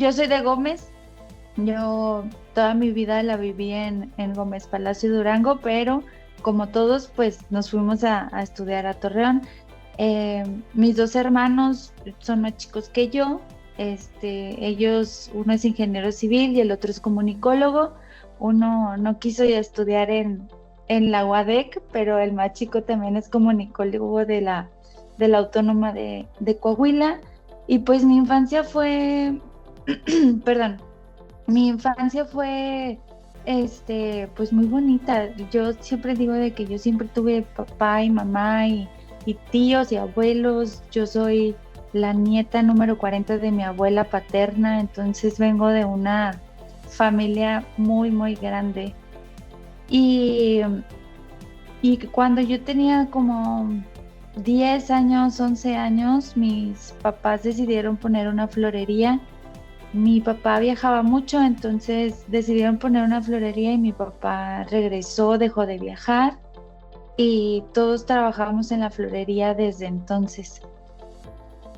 yo soy de Gómez. Yo toda mi vida la viví en Gómez Palacio Durango, pero como todos, pues nos fuimos a estudiar a Torreón. Mis dos hermanos son más chicos que yo. Ellos, uno es ingeniero civil y el otro es comunicólogo. Uno no quiso ir a estudiar en la UADEC, pero el más chico también es comunicólogo de la Autónoma de Coahuila. Y pues mi infancia fue, perdón, mi infancia fue, pues muy bonita. Yo siempre digo de que yo siempre tuve papá y mamá y tíos y abuelos. Yo soy la nieta número 40 de mi abuela paterna, entonces vengo de una familia muy, muy grande. Y, y cuando yo tenía como 10 años, 11 años, mis papás decidieron poner una florería. Mi papá viajaba mucho, entonces decidieron poner una florería y mi papá regresó, dejó de viajar y todos trabajábamos en la florería desde entonces.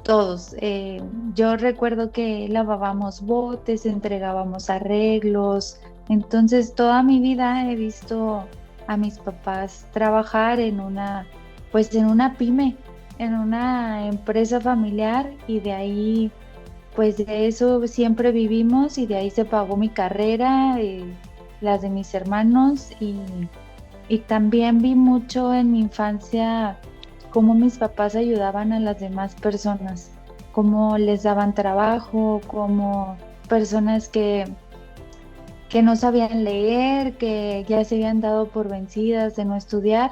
Todos. Yo recuerdo que lavábamos botes, entregábamos arreglos. Entonces toda mi vida he visto a mis papás trabajar pues en una pyme, en una empresa familiar y de ahí pues de eso siempre vivimos y de ahí se pagó mi carrera, las de mis hermanos y también vi mucho en mi infancia cómo mis papás ayudaban a las demás personas, cómo les daban trabajo, cómo personas que no sabían leer, que ya se habían dado por vencidas de no estudiar,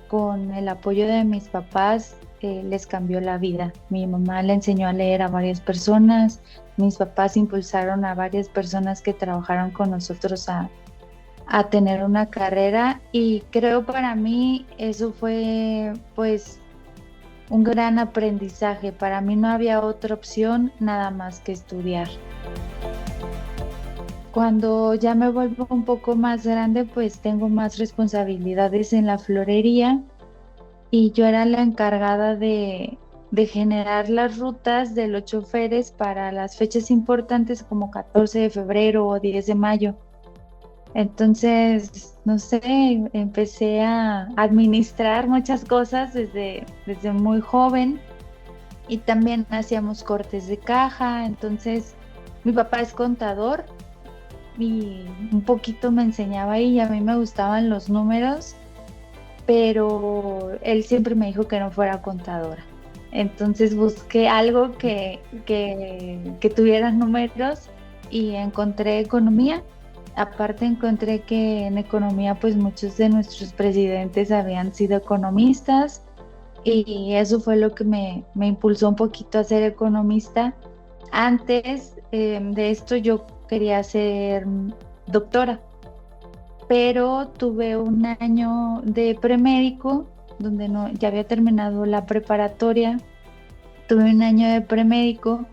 con el apoyo de mis papás les cambió la vida. Mi mamá le enseñó a leer a varias personas, mis papás impulsaron a varias personas que trabajaron con nosotros a tener una carrera y creo para mí eso fue pues un gran aprendizaje. Para mí no había otra opción nada más que estudiar. Cuando ya me vuelvo un poco más grande, pues tengo más responsabilidades en la florería y yo era la encargada de generar las rutas de los choferes para las fechas importantes como 14 de febrero o 10 de mayo. Entonces, no sé, empecé a administrar muchas cosas desde muy joven y también hacíamos cortes de caja. Entonces, mi papá es contador y un poquito me enseñaba y a mí me gustaban los números, pero él siempre me dijo que no fuera contadora. Entonces busqué algo que tuviera números y encontré economía. Aparte encontré que en economía pues muchos de nuestros presidentes habían sido economistas y eso fue lo que me impulsó un poquito a ser economista. Antes de esto yo quería ser doctora, pero tuve un año de premédico donde no, ya había terminado la preparatoria, tuve un año de premédico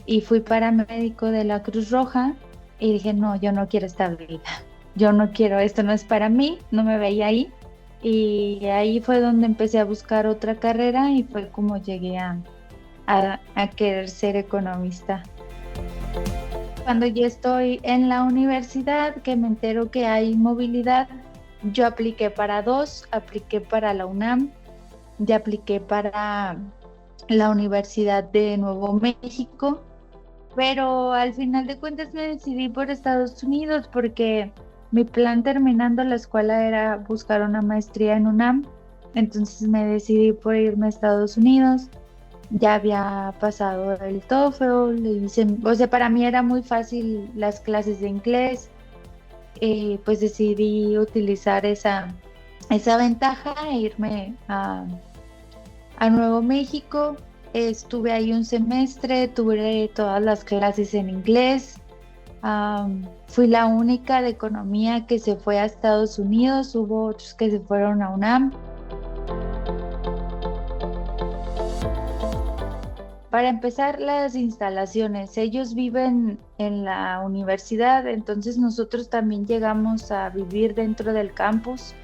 y fui paramédico de la Cruz Roja y dije, no, yo no quiero esta vida, yo no quiero, esto no es para mí, no me veía ahí. Y ahí fue donde empecé a buscar otra carrera y fue como llegué a querer ser economista. Cuando yo estoy en la universidad, que me entero que hay movilidad, yo apliqué para dos, apliqué para la UNAM, ya apliqué para la Universidad de Nuevo México, pero al final de cuentas me decidí por Estados Unidos porque mi plan terminando la escuela era buscar una maestría en UNAM, entonces me decidí por irme a Estados Unidos. Ya había pasado el TOEFL, o sea, para mí era muy fácil las clases de inglés, pues decidí utilizar esa ventaja e irme a Nuevo México. Estuve ahí un semestre, tuve todas las clases en inglés. Fui la única de economía que se fue a Estados Unidos, hubo otros que se fueron a UNAM. Para empezar, las instalaciones. Ellos viven en la universidad, entonces nosotros también llegamos a vivir dentro del campus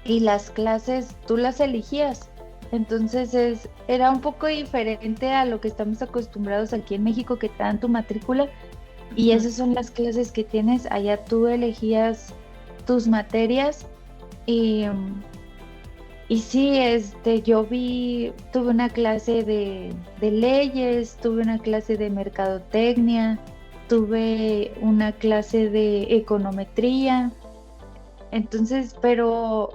y las clases tú las elegías. Entonces era un poco diferente a lo que estamos acostumbrados aquí en México, que te dan tu matrícula y esas son las clases que tienes. Allá tú elegías tus materias y, y sí, tuve una clase de leyes, tuve una clase de mercadotecnia, tuve una clase de econometría. Entonces, pero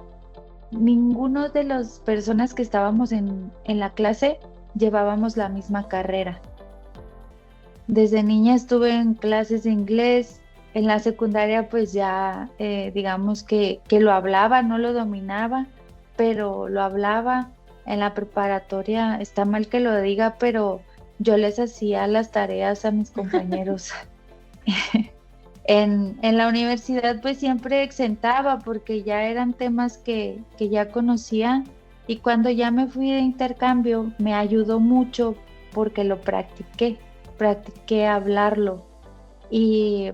ninguno de las personas que estábamos en la clase llevábamos la misma carrera. Desde niña estuve en clases de inglés, en la secundaria pues ya digamos que lo hablaba, no lo dominaba, pero lo hablaba. En la preparatoria, está mal que lo diga, pero yo les hacía las tareas a mis compañeros. En la universidad pues siempre exentaba porque ya eran temas que ya conocía, y cuando ya me fui de intercambio me ayudó mucho porque lo practiqué hablarlo. Y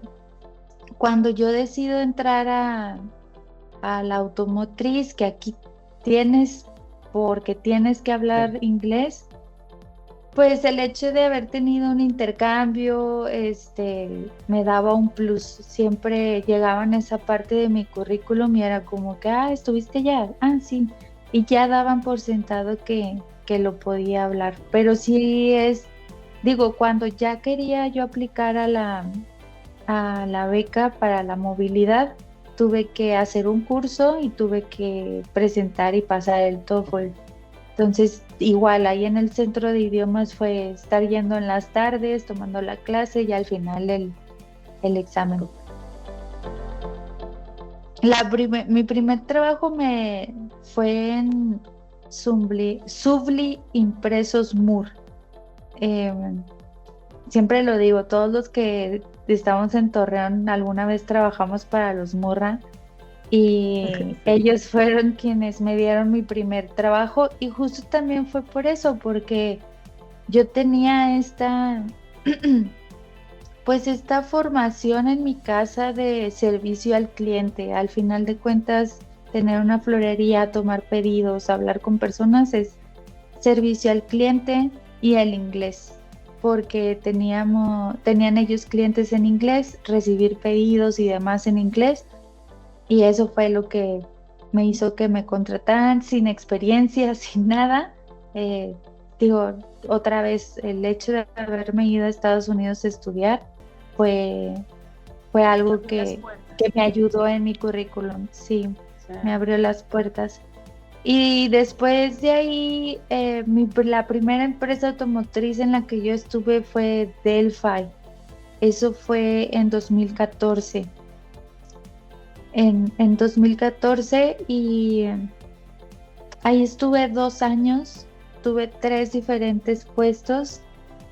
cuando yo decido entrar a la automotriz, que aquí tienes, porque tienes que Sí. hablar inglés, pues el hecho de haber tenido un intercambio, me daba un plus. Siempre llegaba en esa parte de mi currículum y era como que, estuviste ya, sí, y ya daban por sentado que lo podía hablar. Pero sí digo, cuando ya quería yo aplicar a la beca para la movilidad, tuve que hacer un curso y tuve que presentar y pasar el TOEFL. Entonces, igual ahí en el centro de idiomas fue estar yendo en las tardes, tomando la clase y al final el examen. Mi primer trabajo fue en Subli Impresos Mur. Eh, Siempre lo digo, todos los que estamos en Torreón alguna vez trabajamos para los Murra, y Sí. ellos fueron quienes me dieron mi primer trabajo, y justo también fue por eso, porque yo tenía pues esta formación en mi casa de servicio al cliente. Al final de cuentas, tener una florería, tomar pedidos, hablar con personas es servicio al cliente, y el inglés, porque tenían ellos clientes en inglés, recibir pedidos y demás en inglés, y eso fue lo que me hizo que me contrataran sin experiencia, sin nada. Eh, Digo, otra vez, el hecho de haberme ido a Estados Unidos a estudiar fue, fue algo Abrir las que puertas. me ayudó en mi currículum, sí, Sí. me abrió las puertas. Y después de ahí, la primera empresa automotriz en la que yo estuve fue Delphi. Eso fue en 2014. En 2014, y ahí estuve 2 años, tuve 3 diferentes puestos,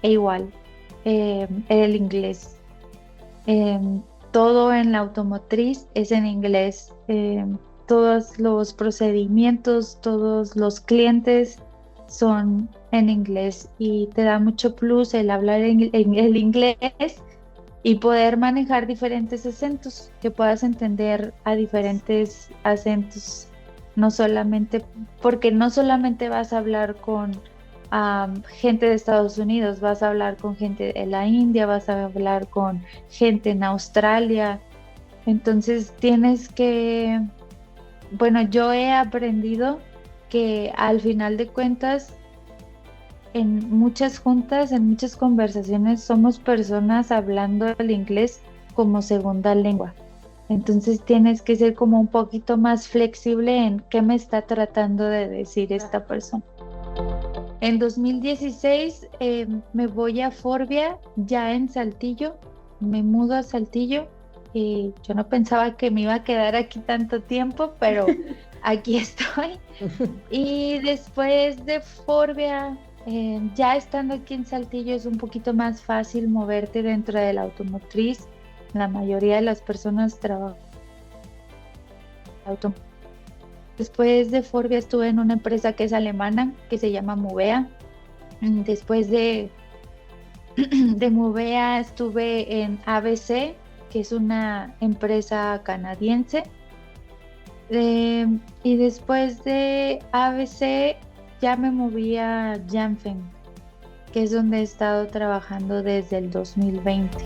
e igual, era el inglés. Todo en la automotriz es en inglés. Todos los procedimientos, todos los clientes son en inglés, y te da mucho plus el hablar en el inglés y poder manejar diferentes acentos, que puedas entender a diferentes acentos, no solamente, porque no solamente vas a hablar con gente de Estados Unidos, vas a hablar con gente de la India, vas a hablar con gente en Australia. Entonces bueno, yo he aprendido que al final de cuentas, en muchas juntas, en muchas conversaciones, somos personas hablando el inglés como segunda lengua. Entonces tienes que ser como un poquito más flexible en qué me está tratando de decir esta persona. En 2016 me voy a Forbia, ya en Saltillo, me mudo a Saltillo. Yo no pensaba que me iba a quedar aquí tanto tiempo, pero aquí estoy. Y después de Forbia, ya estando aquí en Saltillo, es un poquito más fácil moverte dentro de la automotriz. La mayoría de las personas trabajan en automotriz. Después de Forbia estuve en una empresa que es alemana, que se llama Movea. Después de Movea estuve en ABC, que es una empresa canadiense. Y después de ABC ya me moví a Janfen, que es donde he estado trabajando desde el 2020.